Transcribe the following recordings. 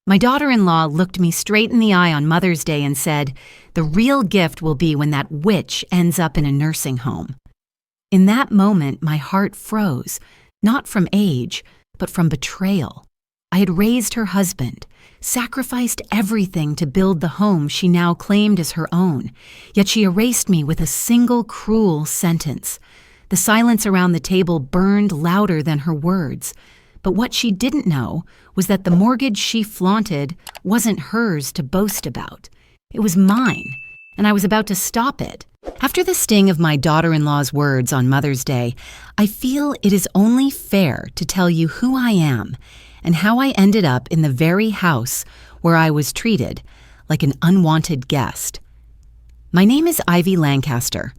My daughter-in-law looked me straight in the eye on Mother's Day and said, "The real gift will be when that witch ends up in a nursing home." In that moment, my heart froze, not from age, but from betrayal. I had raised her husband, sacrificed everything to build the home she now claimed as her own, yet she erased me with a single cruel sentence. The silence around the table burned louder than her words. But what she didn't know was that the mortgage she flaunted wasn't hers to boast about. It was mine, and I was about to stop it. After the sting of my daughter-in-law's words on Mother's Day, I feel it is only fair to tell you who I am and how I ended up in the very house where I was treated like an unwanted guest. My name is Ivy Lancaster.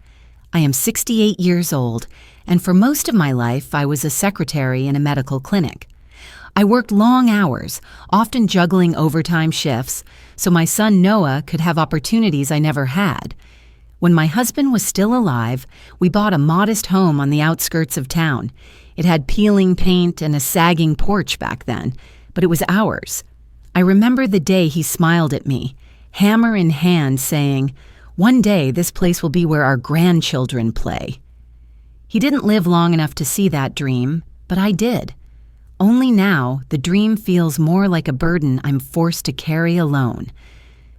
I am 68 years old, and for most of my life, I was a secretary in a medical clinic. I worked long hours, often juggling overtime shifts, so my son Noah could have opportunities I never had. When my husband was still alive, we bought a modest home on the outskirts of town. It had peeling paint and a sagging porch back then, but it was ours. I remember the day he smiled at me, hammer in hand, saying, "One day this place will be where our grandchildren play." He didn't live long enough to see that dream, but I did. Only now, the dream feels more like a burden I'm forced to carry alone.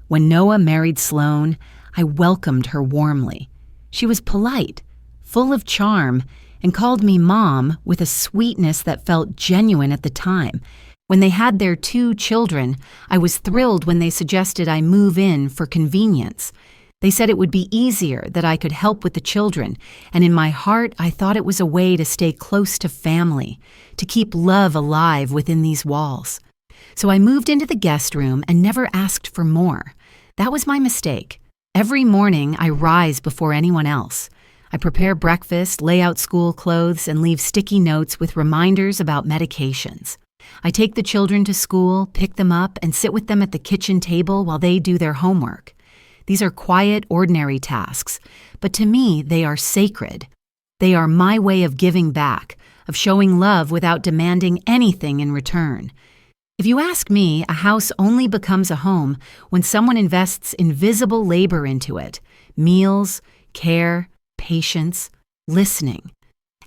When Noah married Sloan, I welcomed her warmly. She was polite, full of charm, and called me Mom with a sweetness that felt genuine at the time. When they had their 2 children, I was thrilled when they suggested I move in for convenience. They said it would be easier, that I could help with the children, and in my heart I thought it was a way to stay close to family, to keep love alive within these walls. So I moved into the guest room and never asked for more. That was my mistake. Every morning I rise before anyone else. I prepare breakfast, lay out school clothes, and leave sticky notes with reminders about medications. I take the children to school, pick them up, and sit with them at the kitchen table while they do their homework. These are quiet, ordinary tasks, but to me, they are sacred. They are my way of giving back, of showing love without demanding anything in return. If you ask me, a house only becomes a home when someone invests invisible labor into it: meals, care, patience, listening.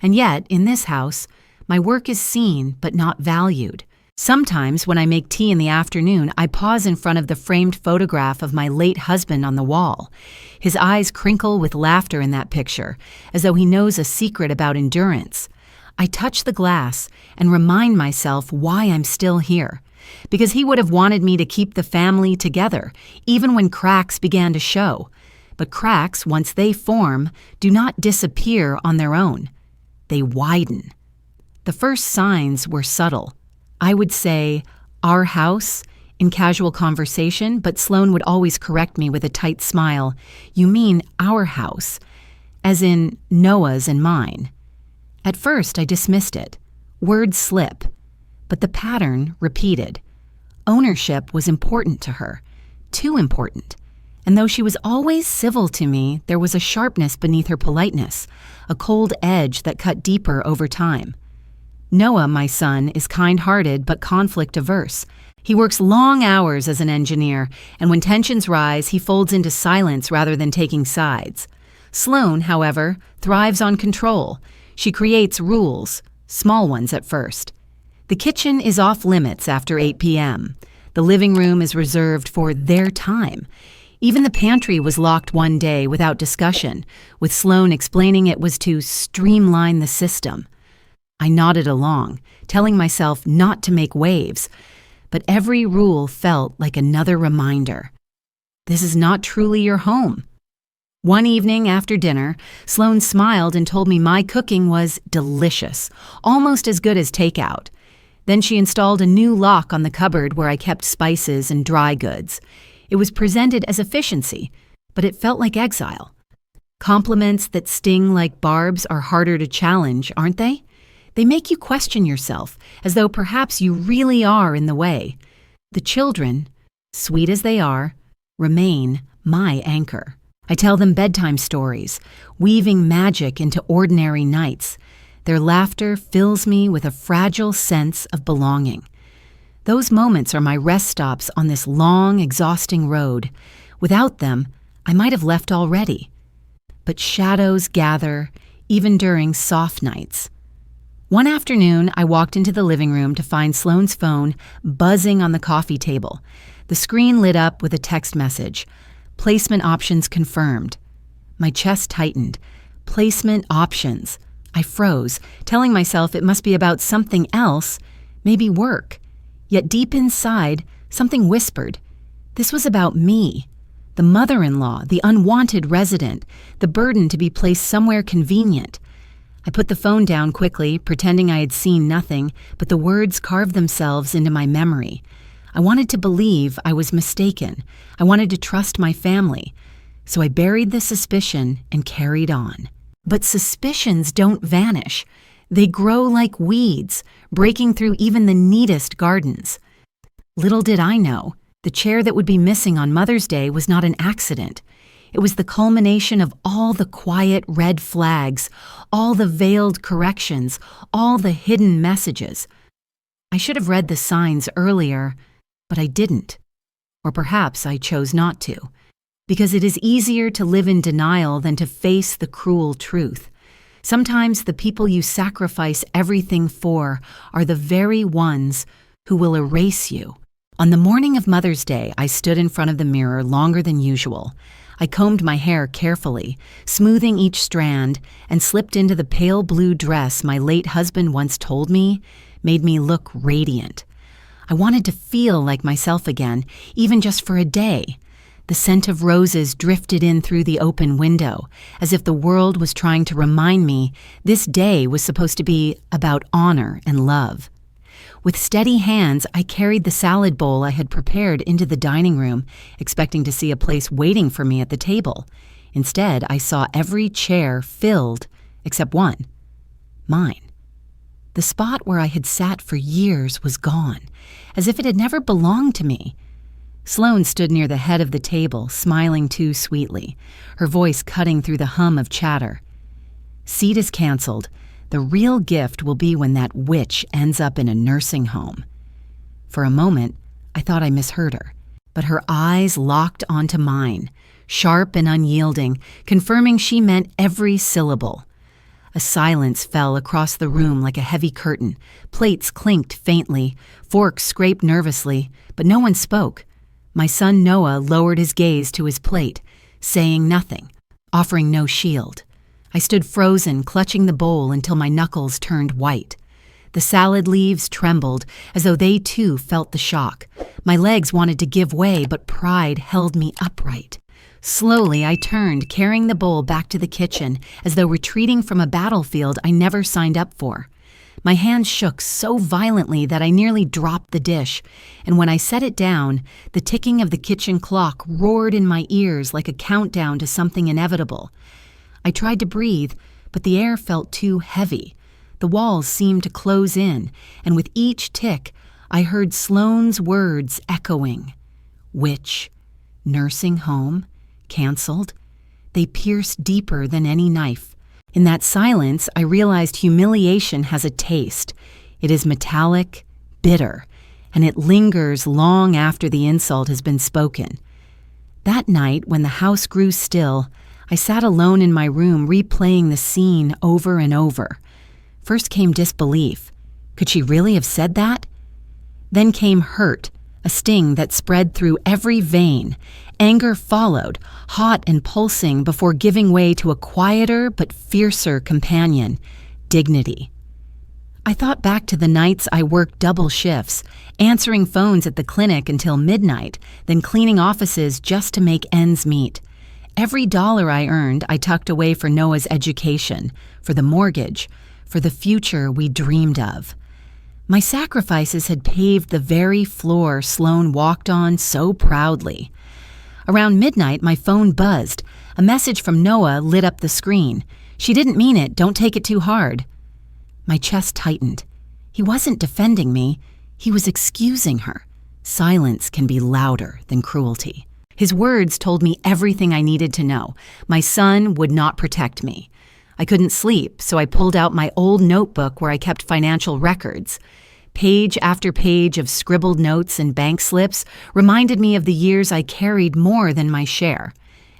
And yet, in this house, my work is seen but not valued. Sometimes, when I make tea in the afternoon, I pause in front of the framed photograph of my late husband on the wall. His eyes crinkle with laughter in that picture, as though he knows a secret about endurance. I touch the glass and remind myself why I'm still here. Because he would have wanted me to keep the family together, even when cracks began to show. But cracks, once they form, do not disappear on their own. They widen. The first signs were subtle. I would say, "Our house," in casual conversation, but Sloan would always correct me with a tight smile. "You mean our house," as in Noah's and mine. At first, I dismissed it. Words slip. But the pattern repeated. Ownership was important to her, too important. And though she was always civil to me, there was a sharpness beneath her politeness, a cold edge that cut deeper over time. Noah, my son, is kind-hearted but conflict-averse. He works long hours as an engineer, and when tensions rise, he folds into silence rather than taking sides. Sloan, however, thrives on control. She creates rules, small ones at first. The kitchen is off-limits after 8 p.m. The living room is reserved for their time. Even the pantry was locked one day without discussion, with Sloan explaining it was to streamline the system. I nodded along, telling myself not to make waves, but every rule felt like another reminder. This is not truly your home. One evening after dinner, Sloan smiled and told me my cooking was delicious, almost as good as takeout. Then she installed a new lock on the cupboard where I kept spices and dry goods. It was presented as efficiency, but it felt like exile. Compliments that sting like barbs are harder to challenge, aren't they? They make you question yourself, as though perhaps you really are in the way. The children, sweet as they are, remain my anchor. I tell them bedtime stories, weaving magic into ordinary nights. Their laughter fills me with a fragile sense of belonging. Those moments are my rest stops on this long, exhausting road. Without them, I might have left already. But shadows gather, even during soft nights. One afternoon, I walked into the living room to find Sloane's phone buzzing on the coffee table. The screen lit up with a text message. Placement options confirmed. My chest tightened. Placement options. I froze, telling myself it must be about something else, maybe work. Yet deep inside, something whispered. This was about me. The mother-in-law, the unwanted resident, the burden to be placed somewhere convenient. I put the phone down quickly, pretending I had seen nothing, but the words carved themselves into my memory. I wanted to believe I was mistaken. I wanted to trust my family. So I buried the suspicion and carried on. But suspicions don't vanish. They grow like weeds, breaking through even the neatest gardens. Little did I know, the chair that would be missing on Mother's Day was not an accident. It was the culmination of all the quiet red flags, all the veiled corrections, all the hidden messages. I should have read the signs earlier, but I didn't. Or perhaps I chose not to, because it is easier to live in denial than to face the cruel truth. Sometimes the people you sacrifice everything for are the very ones who will erase you. On the morning of Mother's Day, I stood in front of the mirror longer than usual. I combed my hair carefully, smoothing each strand, and slipped into the pale blue dress my late husband once told me made me look radiant. I wanted to feel like myself again, even just for a day. The scent of roses drifted in through the open window, as if the world was trying to remind me this day was supposed to be about honor and love. With steady hands, I carried the salad bowl I had prepared into the dining room, expecting to see a place waiting for me at the table. Instead, I saw every chair filled except one, mine. The spot where I had sat for years was gone, as if it had never belonged to me. Sloane stood near the head of the table, smiling too sweetly, her voice cutting through the hum of chatter. Seat is canceled. The real gift will be when that witch ends up in a nursing home. For a moment, I thought I misheard her, but her eyes locked onto mine, sharp and unyielding, confirming she meant every syllable. A silence fell across the room like a heavy curtain. Plates clinked faintly, forks scraped nervously, but no one spoke. My son Noah lowered his gaze to his plate, saying nothing, offering no shield. I stood frozen, clutching the bowl until my knuckles turned white. The salad leaves trembled, as though they too felt the shock. My legs wanted to give way, but pride held me upright. Slowly, I turned, carrying the bowl back to the kitchen, as though retreating from a battlefield I never signed up for. My hands shook so violently that I nearly dropped the dish, and when I set it down, the ticking of the kitchen clock roared in my ears like a countdown to something inevitable. I tried to breathe, but the air felt too heavy. The walls seemed to close in, and with each tick, I heard Sloane's words echoing. Witch, nursing home, canceled. They pierced deeper than any knife. In that silence, I realized humiliation has a taste. It is metallic, bitter, and it lingers long after the insult has been spoken. That night, when the house grew still, I sat alone in my room replaying the scene over and over. First came disbelief. Could she really have said that? Then came hurt, a sting that spread through every vein. Anger followed, hot and pulsing before giving way to a quieter but fiercer companion, dignity. I thought back to the nights I worked double shifts, answering phones at the clinic until midnight, then cleaning offices just to make ends meet. Every dollar I earned, I tucked away for Noah's education, for the mortgage, for the future we dreamed of. My sacrifices had paved the very floor Sloane walked on so proudly. Around midnight, my phone buzzed. A message from Noah lit up the screen. She didn't mean it. Don't take it too hard. My chest tightened. He wasn't defending me. He was excusing her. Silence can be louder than cruelty. His words told me everything I needed to know. My son would not protect me. I couldn't sleep, so I pulled out my old notebook where I kept financial records. Page after page of scribbled notes and bank slips reminded me of the years I carried more than my share.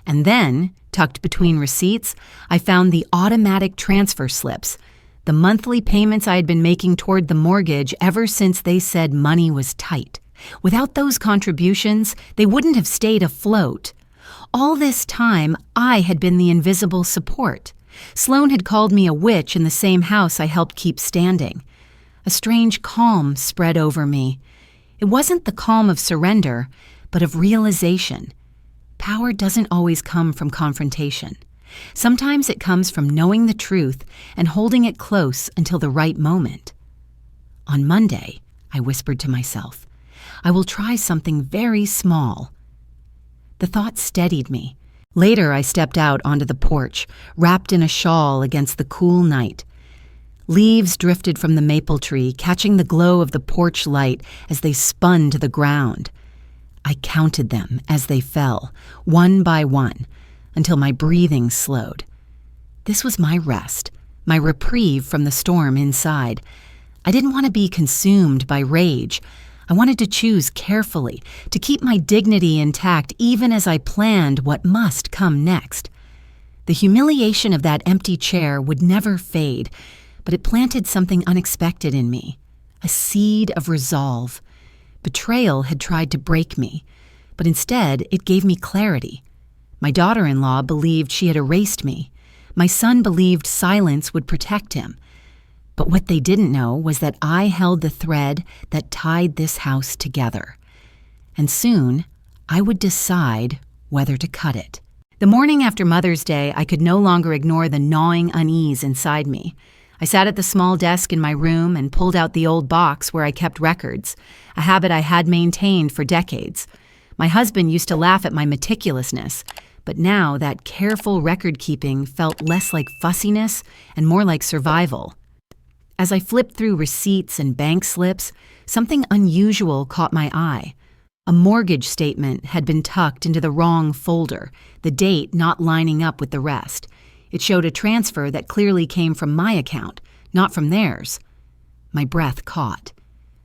And then, tucked between receipts, I found the automatic transfer slips, the monthly payments I had been making toward the mortgage ever since they said money was tight. Without those contributions, they wouldn't have stayed afloat. All this time, I had been the invisible support. Sloan had called me a witch in the same house I helped keep standing. A strange calm spread over me. It wasn't the calm of surrender, but of realization. Power doesn't always come from confrontation. Sometimes it comes from knowing the truth and holding it close until the right moment. On Monday, I whispered to myself, I will try something very small. The thought steadied me. Later, I stepped out onto the porch, wrapped in a shawl against the cool night. Leaves drifted from the maple tree, catching the glow of the porch light as they spun to the ground. I counted them as they fell, one by one, until my breathing slowed. This was my rest, my reprieve from the storm inside. I didn't want to be consumed by rage. I wanted to choose carefully, to keep my dignity intact even as I planned what must come next. The humiliation of that empty chair would never fade, but it planted something unexpected in me, a seed of resolve. Betrayal had tried to break me, but instead it gave me clarity. My daughter-in-law believed she had erased me. My son believed silence would protect him. But what they didn't know was that I held the thread that tied this house together. And soon, I would decide whether to cut it. The morning after Mother's Day, I could no longer ignore the gnawing unease inside me. I sat at the small desk in my room and pulled out the old box where I kept records, a habit I had maintained for decades. My husband used to laugh at my meticulousness, but now that careful record-keeping felt less like fussiness and more like survival. As I flipped through receipts and bank slips, something unusual caught my eye. A mortgage statement had been tucked into the wrong folder, the date not lining up with the rest. It showed a transfer that clearly came from my account, not from theirs. My breath caught.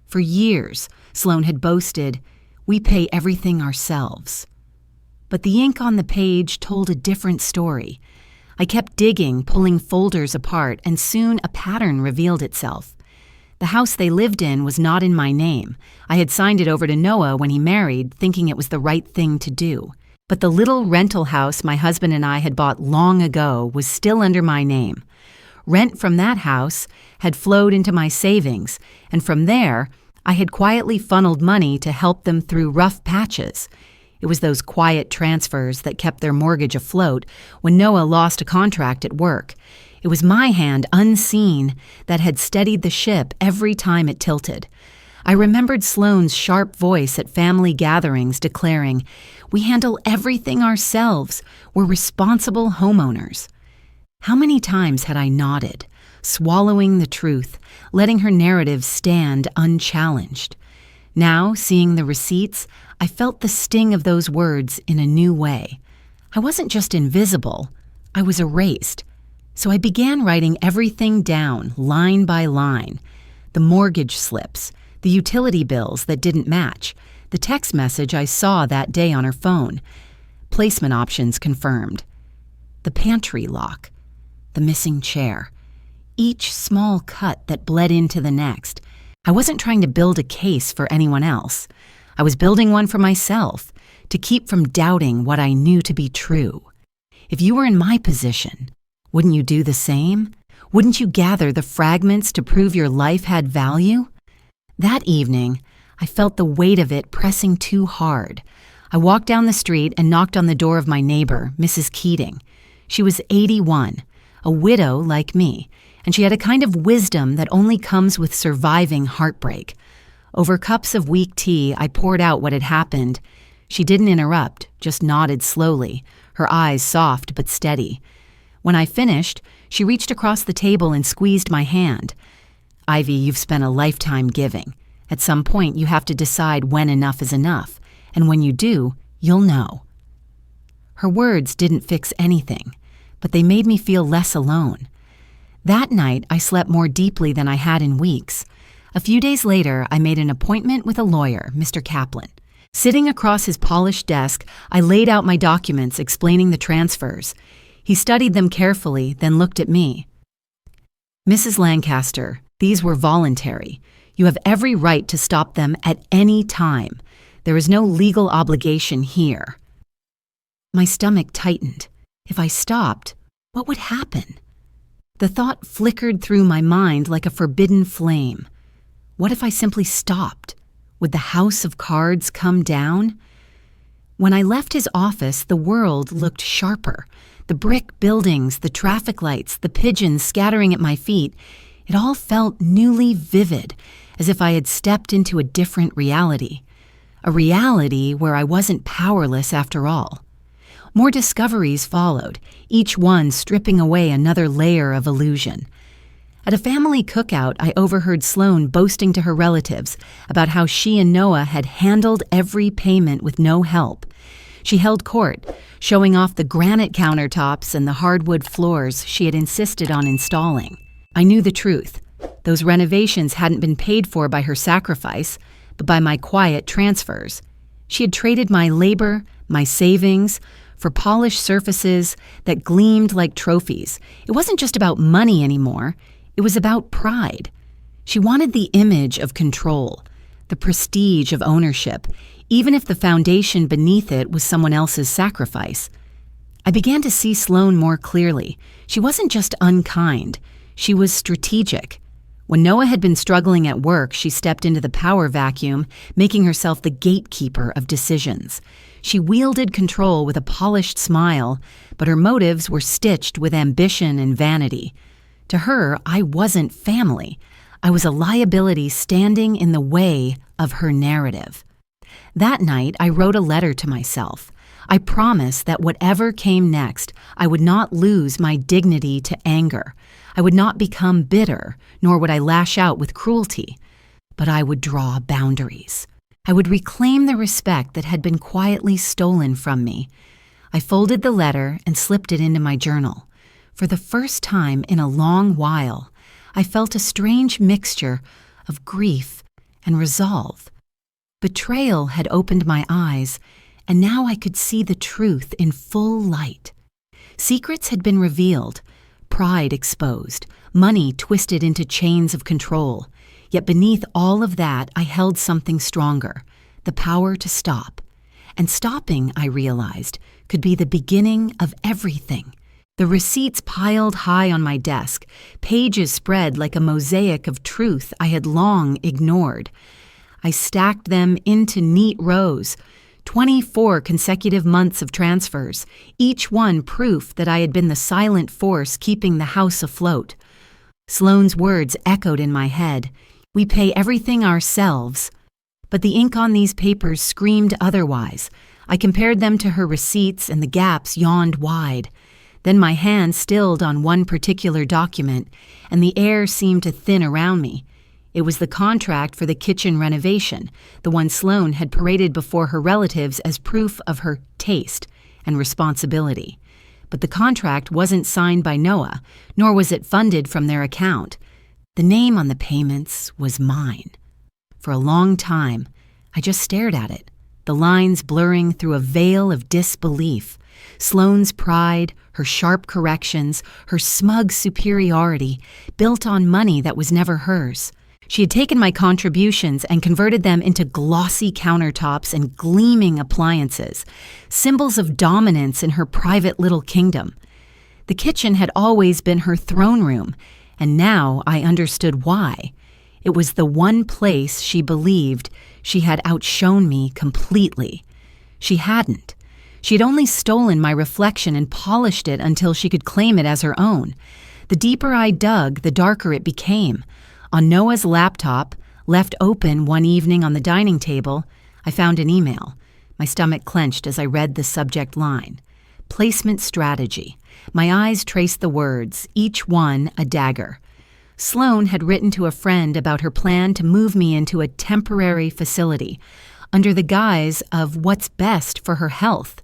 For years, Sloan had boasted, "We pay everything ourselves." But the ink on the page told a different story. I kept digging, pulling folders apart, and soon a pattern revealed itself. The house they lived in was not in my name. I had signed it over to Noah when he married, thinking it was the right thing to do. But the little rental house my husband and I had bought long ago was still under my name. Rent from that house had flowed into my savings, and from there, I had quietly funneled money to help them through rough patches. It was those quiet transfers that kept their mortgage afloat when Noah lost a contract at work. It was my hand, unseen, that had steadied the ship every time it tilted. I remembered Sloan's sharp voice at family gatherings declaring, "We handle everything ourselves. We're responsible homeowners." How many times had I nodded, swallowing the truth, letting her narrative stand unchallenged? Now, seeing the receipts, I felt the sting of those words in a new way. I wasn't just invisible, I was erased. So I began writing everything down, line by line. The mortgage slips, the utility bills that didn't match, the text message I saw that day on her phone, placement options confirmed, the pantry lock, the missing chair, each small cut that bled into the next. I wasn't trying to build a case for anyone else. I was building one for myself, to keep from doubting what I knew to be true. If you were in my position, wouldn't you do the same? Wouldn't you gather the fragments to prove your life had value? That evening, I felt the weight of it pressing too hard. I walked down the street and knocked on the door of my neighbor, Mrs. Keating. She was 81, a widow like me, and she had a kind of wisdom that only comes with surviving heartbreak. Over cups of weak tea, I poured out what had happened. She didn't interrupt, just nodded slowly, her eyes soft but steady. When I finished, she reached across the table and squeezed my hand. "Ivy, you've spent a lifetime giving. At some point, you have to decide when enough is enough, and when you do, you'll know." Her words didn't fix anything, but they made me feel less alone. That night, I slept more deeply than I had in weeks. A few days later, I made an appointment with a lawyer, Mr. Kaplan. Sitting across his polished desk, I laid out my documents explaining the transfers. He studied them carefully, then looked at me. "Mrs. Lancaster, these were voluntary. You have every right to stop them at any time. There is no legal obligation here." My stomach tightened. If I stopped, what would happen? The thought flickered through my mind like a forbidden flame. What if I simply stopped? Would the house of cards come down? When I left his office, the world looked sharper. The brick buildings, the traffic lights, the pigeons scattering at my feet, it all felt newly vivid, as if I had stepped into a different reality. A reality where I wasn't powerless after all. More discoveries followed, each one stripping away another layer of illusion. At a family cookout, I overheard Sloane boasting to her relatives about how she and Noah had handled every payment with no help. She held court, showing off the granite countertops and the hardwood floors she had insisted on installing. I knew the truth. Those renovations hadn't been paid for by her sacrifice, but by my quiet transfers. She had traded my labor, my savings, for polished surfaces that gleamed like trophies. It wasn't just about money anymore. It was about pride. She wanted the image of control, the prestige of ownership, even if the foundation beneath it was someone else's sacrifice. I began to see Sloane more clearly. She wasn't just unkind. She was strategic. When Noah had been struggling at work, she stepped into the power vacuum, making herself the gatekeeper of decisions. She wielded control with a polished smile, but her motives were stitched with ambition and vanity. To her, I wasn't family. I was a liability standing in the way of her narrative. That night, I wrote a letter to myself. I promised that whatever came next, I would not lose my dignity to anger. I would not become bitter, nor would I lash out with cruelty. But I would draw boundaries. I would reclaim the respect that had been quietly stolen from me. I folded the letter and slipped it into my journal. For the first time in a long while, I felt a strange mixture of grief and resolve. Betrayal had opened my eyes, and now I could see the truth in full light. Secrets had been revealed, pride exposed, money twisted into chains of control. Yet beneath all of that, I held something stronger, the power to stop. And stopping, I realized, could be the beginning of everything. The receipts piled high on my desk, pages spread like a mosaic of truth I had long ignored. I stacked them into neat rows, 24 consecutive months of transfers, each one proof that I had been the silent force keeping the house afloat. Sloane's words echoed in my head. We pay everything ourselves. But the ink on these papers screamed otherwise. I compared them to her receipts, and the gaps yawned wide. Then my hand stilled on one particular document, and the air seemed to thin around me. It was the contract for the kitchen renovation, the one Sloane had paraded before her relatives as proof of her taste and responsibility. But the contract wasn't signed by Noah, nor was it funded from their account. The name on the payments was mine. For a long time, I just stared at it, the lines blurring through a veil of disbelief. Sloane's pride, her sharp corrections, her smug superiority, built on money that was never hers. She had taken my contributions and converted them into glossy countertops and gleaming appliances, symbols of dominance in her private little kingdom. The kitchen had always been her throne room, and now I understood why. It was the one place she believed she had outshone me completely. She hadn't. She had only stolen my reflection and polished it until she could claim it as her own. The deeper I dug, the darker it became. On Noah's laptop, left open one evening on the dining table, I found an email. My stomach clenched as I read the subject line. Placement strategy. My eyes traced the words, each one a dagger. Sloane had written to a friend about her plan to move me into a temporary facility, under the guise of what's best for her health.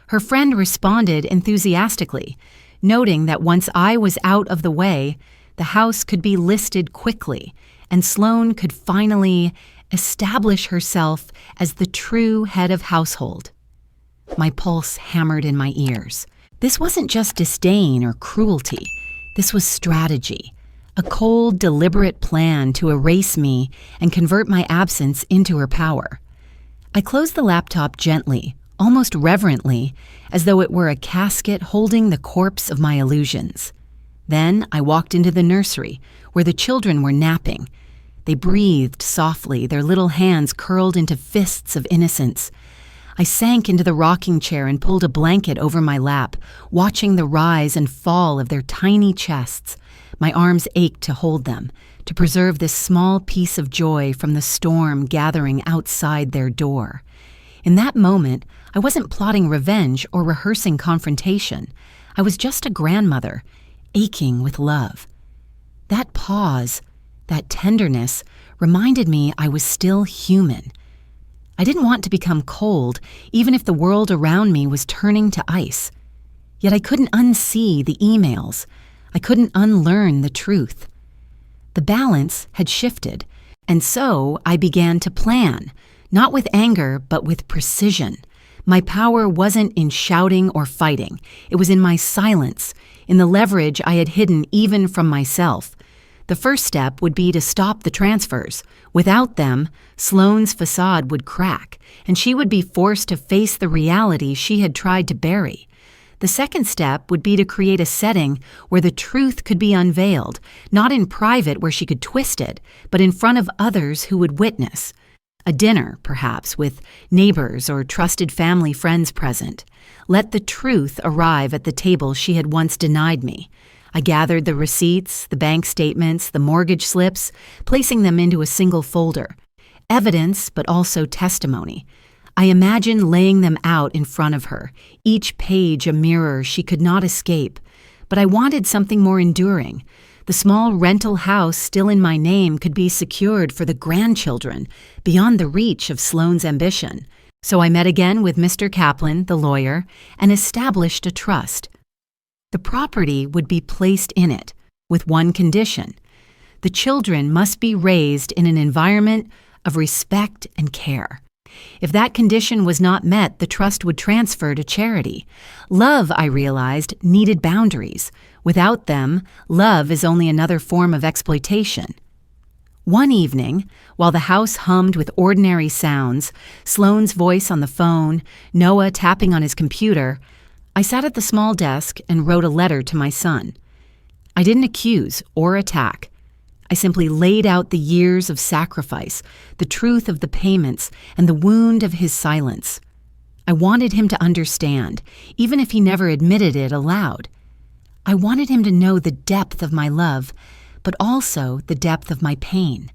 Her friend responded enthusiastically, noting that once I was out of the way, the house could be listed quickly, and Sloane could finally establish herself as the true head of household. My pulse hammered in my ears. This wasn't just disdain or cruelty. This was strategy, a cold, deliberate plan to erase me and convert my absence into her power. I closed the laptop gently, almost reverently, as though it were a casket holding the corpse of my illusions. Then I walked into the nursery, where the children were napping. They breathed softly, their little hands curled into fists of innocence. I sank into the rocking chair and pulled a blanket over my lap, watching the rise and fall of their tiny chests. My arms ached to hold them, to preserve this small piece of joy from the storm gathering outside their door. In that moment, I wasn't plotting revenge or rehearsing confrontation. I was just a grandmother, aching with love. That pause, that tenderness, reminded me I was still human. I didn't want to become cold, even if the world around me was turning to ice. Yet I couldn't unsee the emails. I couldn't unlearn the truth. The balance had shifted, and so I began to plan, not with anger, but with precision. My power wasn't in shouting or fighting. It was in my silence, in the leverage I had hidden even from myself. The first step would be to stop the transfers. Without them, Sloane's facade would crack, and she would be forced to face the reality she had tried to bury. The second step would be to create a setting where the truth could be unveiled, not in private where she could twist it, but in front of others who would witness. A dinner, perhaps, with neighbors or trusted family friends present. Let the truth arrive at the table she had once denied me. I gathered the receipts, the bank statements, the mortgage slips, placing them into a single folder. Evidence, but also testimony. I imagined laying them out in front of her, each page a mirror she could not escape. But I wanted something more enduring. The small rental house still in my name could be secured for the grandchildren, beyond the reach of Sloane's ambition. So I met again with Mr. Kaplan, the lawyer, and established a trust. The property would be placed in it, with one condition. The children must be raised in an environment of respect and care. If that condition was not met, the trust would transfer to charity. Love, I realized, needed boundaries. Without them, love is only another form of exploitation. One evening, while the house hummed with ordinary sounds, Sloane's voice on the phone, Noah tapping on his computer, I sat at the small desk and wrote a letter to my son. I didn't accuse or attack. I simply laid out the years of sacrifice, the truth of the payments, and the wound of his silence. I wanted him to understand, even if he never admitted it aloud. I wanted him to know the depth of my love, but also the depth of my pain.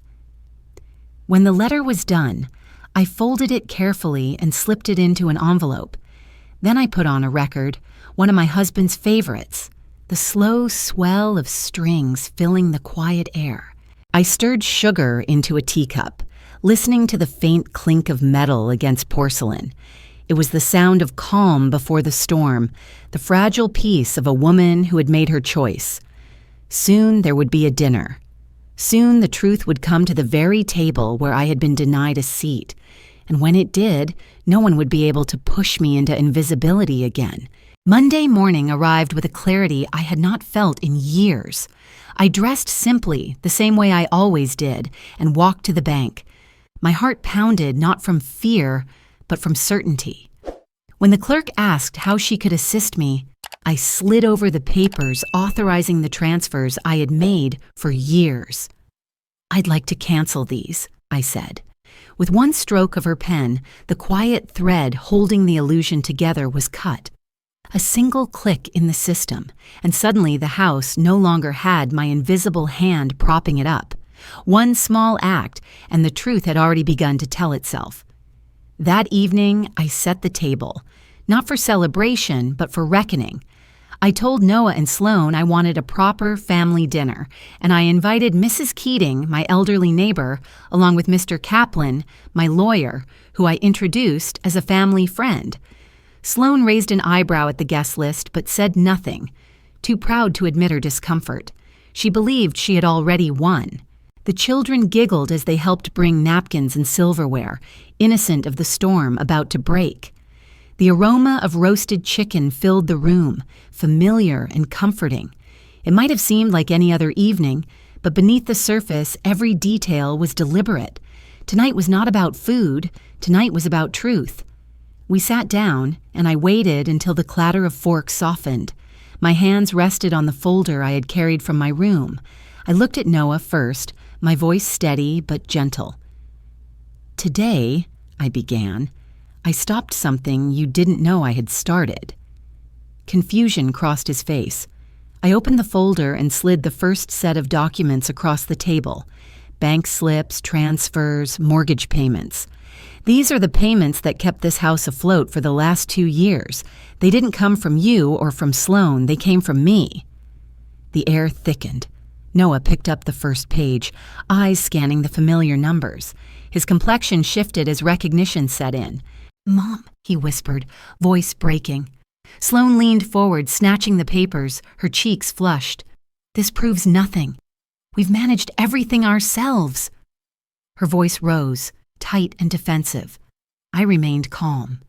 When the letter was done, I folded it carefully and slipped it into an envelope. Then I put on a record, one of my husband's favorites, the slow swell of strings filling the quiet air. I stirred sugar into a teacup, listening to the faint clink of metal against porcelain. It was the sound of calm before the storm, the fragile peace of a woman who had made her choice. Soon there would be a dinner. Soon the truth would come to the very table where I had been denied a seat. And when it did, no one would be able to push me into invisibility again. Monday morning arrived with a clarity I had not felt in years. I dressed simply, the same way I always did, and walked to the bank. My heart pounded not from fear, but from certainty. When the clerk asked how she could assist me, I slid over the papers authorizing the transfers I had made for years. "I'd like to cancel these," I said. With one stroke of her pen, the quiet thread holding the illusion together was cut. A single click in the system, and suddenly the house no longer had my invisible hand propping it up. One small act, and the truth had already begun to tell itself. That evening, I set the table, not for celebration, but for reckoning. I told Noah and Sloane I wanted a proper family dinner, and I invited Mrs. Keating, my elderly neighbor, along with Mr. Kaplan, my lawyer, who I introduced as a family friend. Sloane raised an eyebrow at the guest list, but said nothing, too proud to admit her discomfort. She believed she had already won. The children giggled as they helped bring napkins and silverware, innocent of the storm about to break. The aroma of roasted chicken filled the room, familiar and comforting. It might have seemed like any other evening, but beneath the surface, every detail was deliberate. Tonight was not about food. Tonight was about truth. We sat down, and I waited until the clatter of forks softened. My hands rested on the folder I had carried from my room. I looked at Noah first, my voice steady but gentle. "Today," I began, "I stopped something you didn't know I had started." Confusion crossed his face. I opened the folder and slid the first set of documents across the table. Bank slips, transfers, mortgage payments. These are the payments that kept this house afloat for the last 2 years. They didn't come from you or from Sloan, they came from me. The air thickened. Noah picked up the first page, eyes scanning the familiar numbers. His complexion shifted as recognition set in. "Mom," he whispered, voice breaking. Sloan leaned forward, snatching the papers, her cheeks flushed. "This proves nothing. We've managed everything ourselves." Her voice rose, tight and defensive. I remained calm.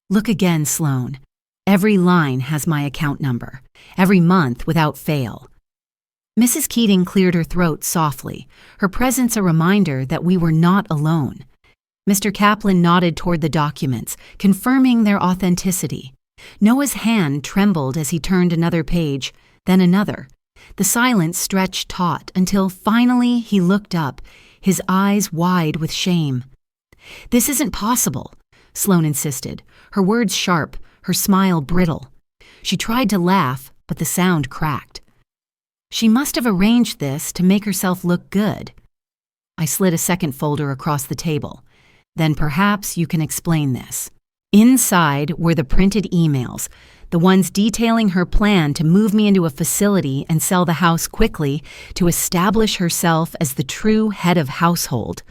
"Look again, Sloan. Every line has my account number. Every month without fail." Mrs. Keating cleared her throat softly, her presence a reminder that we were not alone. Mr. Kaplan nodded toward the documents, confirming their authenticity. Noah's hand trembled as he turned another page, then another. The silence stretched taut until finally he looked up, his eyes wide with shame. "This isn't possible," Sloan insisted, her words sharp, her smile brittle. She tried to laugh, but the sound cracked. "She must have arranged this to make herself look good." I slid a second folder across the table. "Then perhaps you can explain this." Inside were the printed emails, the ones detailing her plan to move me into a facility and sell the house quickly to establish herself as the true head of household.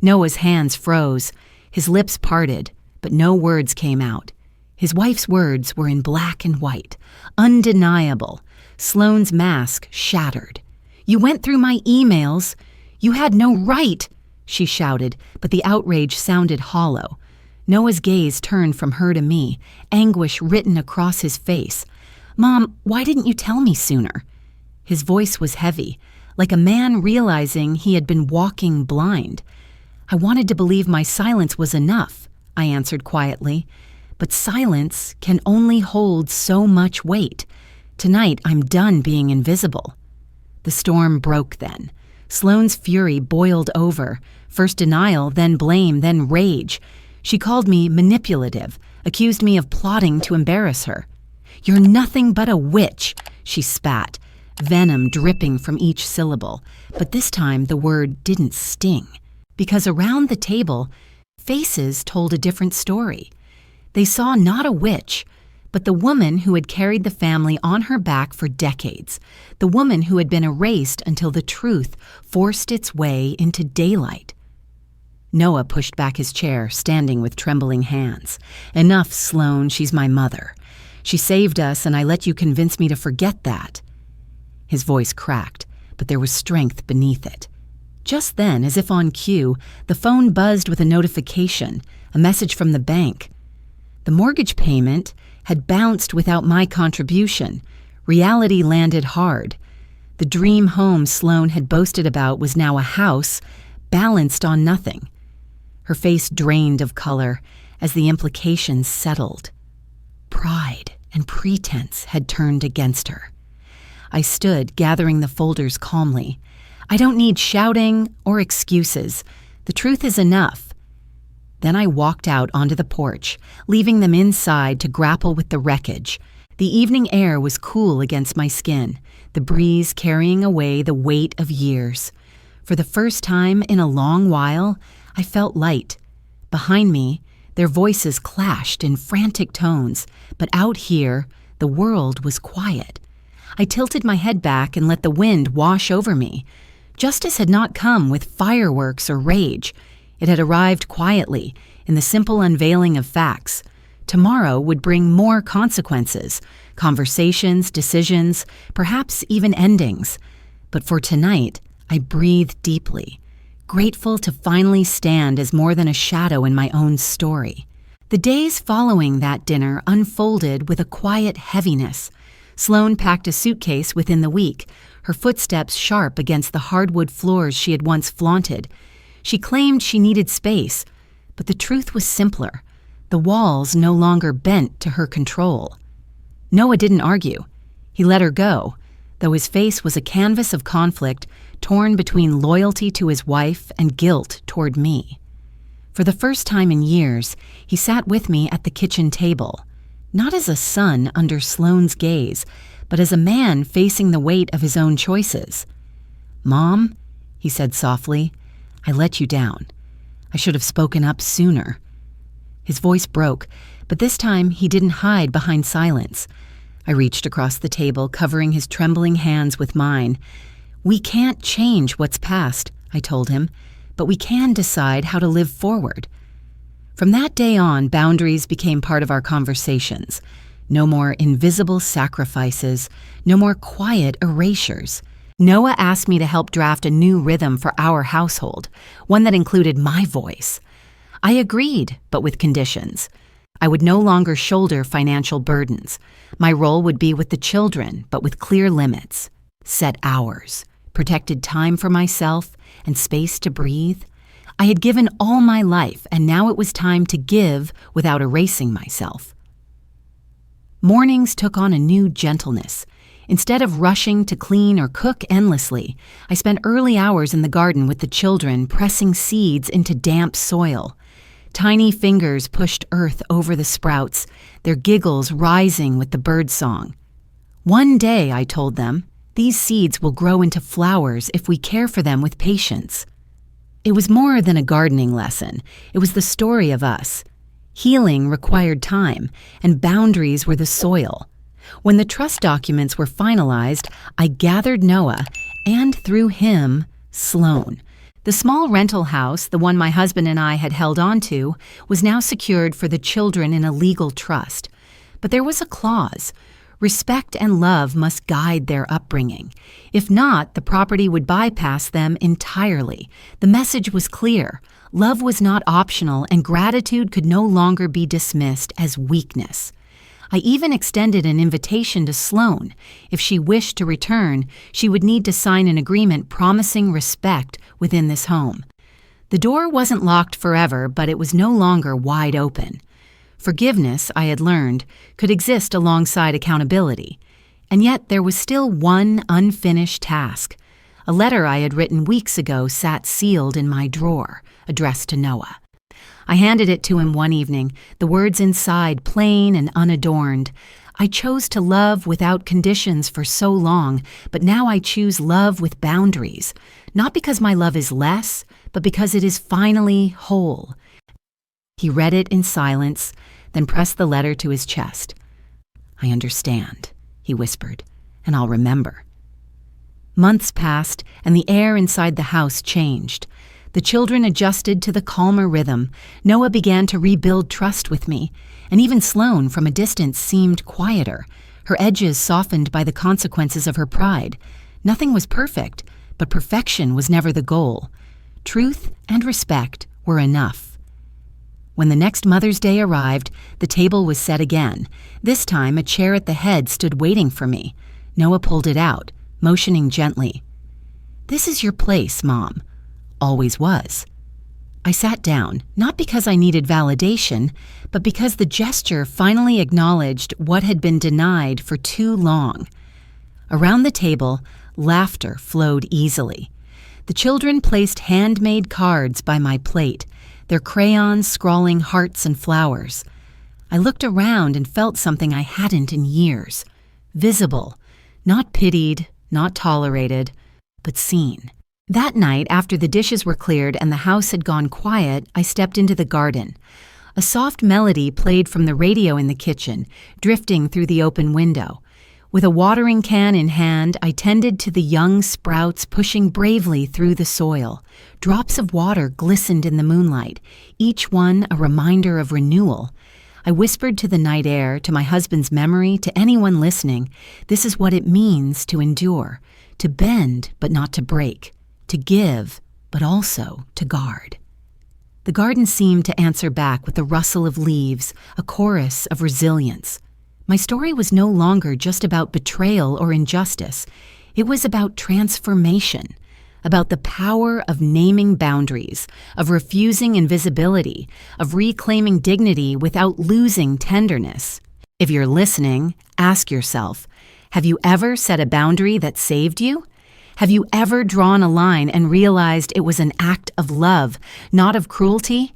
Noah's hands froze, his lips parted, but no words came out. His wife's words were in black and white, undeniable. Sloane's mask shattered. "You went through my emails. You had no right," she shouted, but the outrage sounded hollow. Noah's gaze turned from her to me, anguish written across his face. "Mom, why didn't you tell me sooner?" His voice was heavy, like a man realizing he had been walking blind. "I wanted to believe my silence was enough," I answered quietly. "But silence can only hold so much weight. Tonight I'm done being invisible." The storm broke then. Sloane's fury boiled over, first denial, then blame, then rage. She called me manipulative, accused me of plotting to embarrass her. "You're nothing but a witch," she spat, venom dripping from each syllable. But this time the word didn't sting, because around the table, faces told a different story. They saw not a witch, but the woman who had carried the family on her back for decades, the woman who had been erased until the truth forced its way into daylight. Noah pushed back his chair, standing with trembling hands. "Enough, Sloan, she's my mother. She saved us, and I let you convince me to forget that." His voice cracked, but there was strength beneath it. Just then, as if on cue, the phone buzzed with a notification, a message from the bank. The mortgage payment had bounced without my contribution. Reality landed hard. The dream home Sloan had boasted about was now a house balanced on nothing. Her face drained of color as the implications settled. Pride and pretense had turned against her. I stood, gathering the folders calmly. I don't need shouting or excuses. The truth is enough. Then I walked out onto the porch, leaving them inside to grapple with the wreckage. The evening air was cool against my skin, the breeze carrying away the weight of years. For the first time in a long while, I felt light. Behind me, their voices clashed in frantic tones, but out here, the world was quiet. I tilted my head back and let the wind wash over me. Justice had not come with fireworks or rage. It had arrived quietly, in the simple unveiling of facts. Tomorrow would bring more consequences, conversations, decisions, perhaps even endings. But for tonight, I breathed deeply, grateful to finally stand as more than a shadow in my own story. The days following that dinner unfolded with a quiet heaviness. Sloane packed a suitcase within the week, her footsteps sharp against the hardwood floors she had once flaunted. She claimed she needed space, but the truth was simpler. The walls no longer bent to her control. Noah didn't argue. He let her go, though his face was a canvas of conflict torn between loyalty to his wife and guilt toward me. For the first time in years, he sat with me at the kitchen table, not as a son under Sloane's gaze, but as a man facing the weight of his own choices. "Mom," he said softly, "I let you down. I should have spoken up sooner." His voice broke, but this time he didn't hide behind silence. I reached across the table, covering his trembling hands with mine. "We can't change what's past," I told him, "but we can decide how to live forward." From that day on, boundaries became part of our conversations. No more invisible sacrifices, no more quiet erasures. Noah asked me to help draft a new rhythm for our household, one that included my voice. I agreed, but with conditions. I would no longer shoulder financial burdens. My role would be with the children, but with clear limits. Set hours, protected time for myself, and space to breathe. I had given all my life, and now it was time to give without erasing myself. Mornings took on a new gentleness. Instead of rushing to clean or cook endlessly, I spent early hours in the garden with the children, pressing seeds into damp soil. Tiny fingers pushed earth over the sprouts, their giggles rising with the birdsong. "One day," I told them, "these seeds will grow into flowers if we care for them with patience." It was more than a gardening lesson. It was the story of us. Healing required time, and boundaries were the soil. When the trust documents were finalized, I gathered Noah, and through him, Sloane. The small rental house, the one my husband and I had held on to, was now secured for the children in a legal trust. But there was a clause. Respect and love must guide their upbringing. If not, the property would bypass them entirely. The message was clear. Love was not optional, and gratitude could no longer be dismissed as weakness. I even extended an invitation to Sloane. If she wished to return, she would need to sign an agreement promising respect within this home. The door wasn't locked forever, but it was no longer wide open. Forgiveness, I had learned, could exist alongside accountability. And yet there was still one unfinished task. A letter I had written weeks ago sat sealed in my drawer, addressed to Noah. I handed it to him one evening, the words inside plain and unadorned. "I chose to love without conditions for so long, but now I choose love with boundaries. Not because my love is less, but because it is finally whole." He read it in silence, then pressed the letter to his chest. "I understand," he whispered, "and I'll remember." Months passed, and the air inside the house changed. The children adjusted to the calmer rhythm. Noah began to rebuild trust with me, and even Sloane from a distance seemed quieter, her edges softened by the consequences of her pride. Nothing was perfect, but perfection was never the goal. Truth and respect were enough. When the next Mother's Day arrived, the table was set again. This time, a chair at the head stood waiting for me. Noah pulled it out, motioning gently. "This is your place, Mom." Always was. I sat down, not because I needed validation, but because the gesture finally acknowledged what had been denied for too long. Around the table, laughter flowed easily. The children placed handmade cards by my plate, their crayons scrawling hearts and flowers. I looked around and felt something I hadn't in years. Visible, not pitied, not tolerated, but seen. That night, after the dishes were cleared and the house had gone quiet, I stepped into the garden. A soft melody played from the radio in the kitchen, drifting through the open window. With a watering can in hand, I tended to the young sprouts pushing bravely through the soil. Drops of water glistened in the moonlight, each one a reminder of renewal. I whispered to the night air, to my husband's memory, to anyone listening, this is what it means to endure, to bend but not to break, to give, but also to guard. The garden seemed to answer back with a rustle of leaves, a chorus of resilience. My story was no longer just about betrayal or injustice. It was about transformation, about the power of naming boundaries, of refusing invisibility, of reclaiming dignity without losing tenderness. If you're listening, ask yourself, have you ever set a boundary that saved you? Have you ever drawn a line and realized it was an act of love, not of cruelty?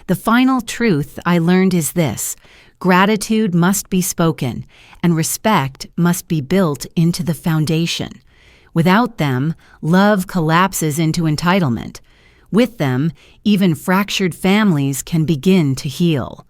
The final truth I learned is this: gratitude must be spoken, and respect must be built into the foundation. Without them, love collapses into entitlement. With them, even fractured families can begin to heal.